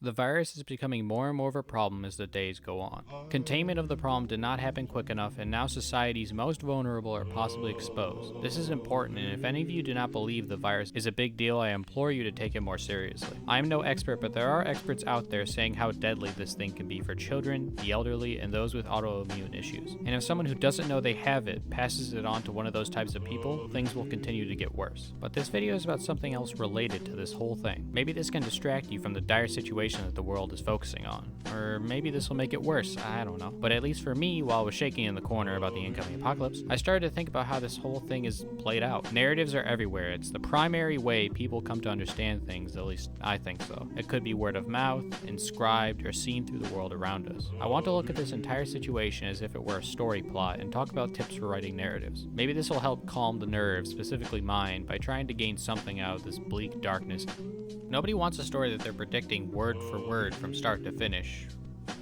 The virus is becoming more and more of a problem as the days go on. Containment of the problem did not happen quick enough, and now society's most vulnerable are possibly exposed. This is important, and if any of you do not believe the virus is a big deal, I implore you to take it more seriously. I am no expert, but there are experts out there saying how deadly this thing can be for children, the elderly, and those with autoimmune issues. And if someone who doesn't know they have it passes it on to one of those types of people, things will continue to get worse. But this video is about something else related to this whole thing. Maybe this can distract you from the dire situation that the world is focusing on. Or maybe this will make it worse, I don't know. But at least for me, while I was shaking in the corner about the incoming apocalypse, I started to think about how this whole thing is played out. Narratives are everywhere. It's the primary way people come to understand things, at least I think so. It could be word of mouth, inscribed, or seen through the world around us. I want to look at this entire situation as if it were a story plot and talk about tips for writing narratives. Maybe this will help calm the nerves, specifically mine, by trying to gain something out of this bleak darkness. Nobody wants a story that they're predicting word for word from start to finish.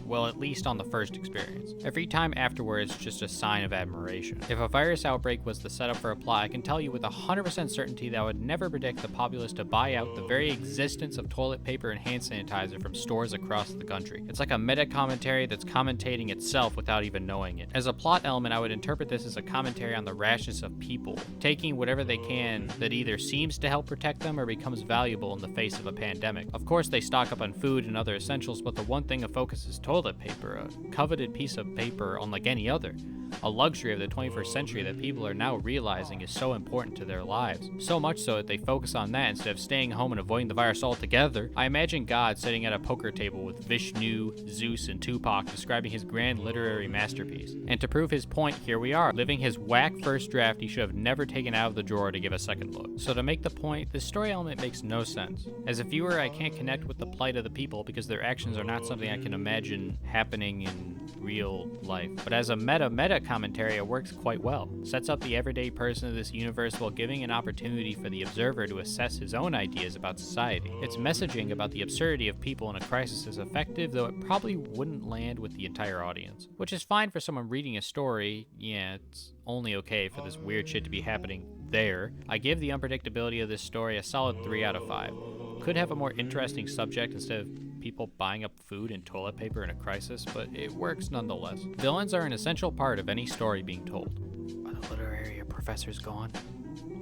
Well, at least on the first experience. Every time afterwards, just a sign of admiration. If a virus outbreak was the setup for a plot, I can tell you with 100% certainty that I would never predict the populace to buy out the very existence of toilet paper and hand sanitizer from stores across the country. It's like a meta commentary that's commentating itself without even knowing it. As a plot element, I would interpret this as a commentary on the rashness of people, taking whatever they can that either seems to help protect them or becomes valuable in the face of a pandemic. Of course, they stock up on food and other essentials, but the one thing of focus is toilet paper, a coveted piece of paper unlike any other. A luxury of the 21st century that people are now realizing is so important to their lives. So much so that they focus on that instead of staying home and avoiding the virus altogether. I imagine God sitting at a poker table with Vishnu, Zeus, and Tupac describing his grand literary masterpiece. And to prove his point, here we are, living his whack first draft he should have never taken out of the drawer to give a second look. So to make the point, this story element makes no sense. As a viewer, I can't connect with the plight of the people because their actions are not something I can imagine happening in real life. But as a meta commentary, it works quite well. Sets up the everyday person of this universe while giving an opportunity for the observer to assess his own ideas about society. Its messaging about the absurdity of people in a crisis is effective, though it probably wouldn't land with the entire audience. Which is fine for someone reading a story. Yeah, it's only okay for this weird shit to be happening there. I give the unpredictability of this story a solid 3 out of 5. Could have a more interesting subject instead of people buying up food and toilet paper in a crisis, but it works nonetheless. Villains are an essential part of any story being told. Are the literary professors gone?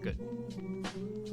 Good.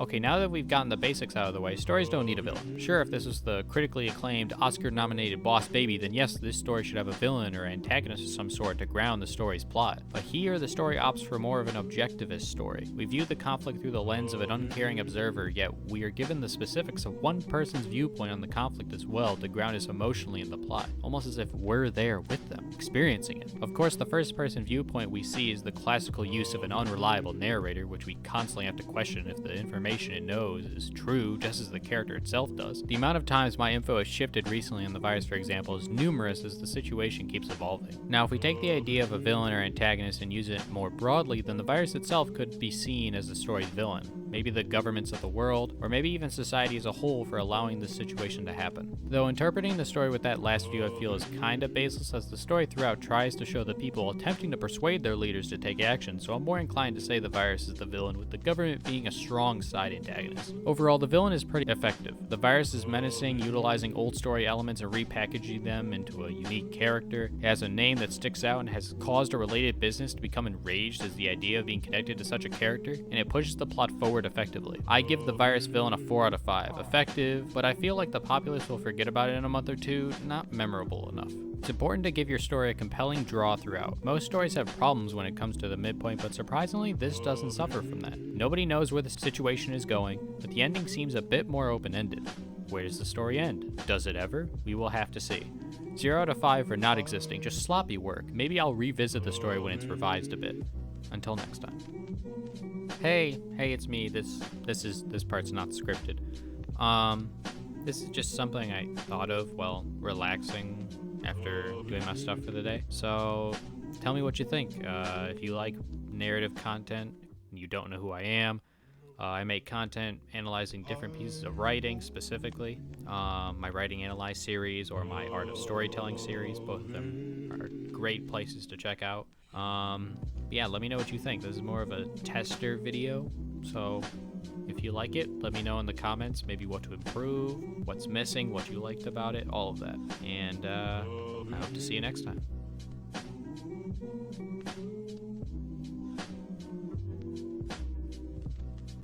Okay, now that we've gotten the basics out of the way, stories don't need a villain. Sure, if this was the critically acclaimed, Oscar-nominated Boss Baby, then yes, this story should have a villain or antagonist of some sort to ground the story's plot. But here, the story opts for more of an objectivist story. We view the conflict through the lens of an uncaring observer, yet we are given the specifics of one person's viewpoint on the conflict as well to ground us emotionally in the plot, almost as if we're there with them, experiencing it. Of course, the first-person viewpoint we see is the classical use of an unreliable narrator, which we constantly have to question if the information it knows is true, just as the character itself does. The amount of times my info has shifted recently on the virus, for example, is numerous as the situation keeps evolving. Now, if we take the idea of a villain or antagonist and use it more broadly, then the virus itself could be seen as the story's villain. Maybe the governments of the world, or maybe even society as a whole for allowing this situation to happen. Though interpreting the story with that last view I feel is kinda baseless, as the story throughout tries to show the people attempting to persuade their leaders to take action, so I'm more inclined to say the virus is the villain, with the government being a strong side antagonist. Overall, the villain is pretty effective. The virus is menacing, utilizing old story elements and repackaging them into a unique character. It has a name that sticks out and has caused a related business to become enraged as the idea of being connected to such a character, and it pushes the plot forward effectively. I give the virus villain a 4 out of 5. Effective, but I feel like the populace will forget about it in a month or two. Not memorable enough. It's important to give your story a compelling draw throughout. Most stories have problems when it comes to the midpoint, but surprisingly, this doesn't suffer from that. Nobody knows where the situation is going, but the ending seems a bit more open-ended. Where does the story end? Does it ever? We will have to see. 0 out of 5 for not existing, just sloppy work. Maybe I'll revisit the story when it's revised a bit. Until next time. Hey, it's me. This part's not scripted. This is just something I thought of while relaxing after doing my stuff for the day. So tell me what you think. If you like narrative content, you don't know who I am. I make content analyzing different pieces of writing specifically. My Writing Analyze series or my Art of Storytelling series, both of them are great places to check out. Yeah, let me know what you think. This is more of a tester video, so If you like it, let me know in the comments maybe what to improve, what's missing, what you liked about it, all of that. And I hope to see you next time.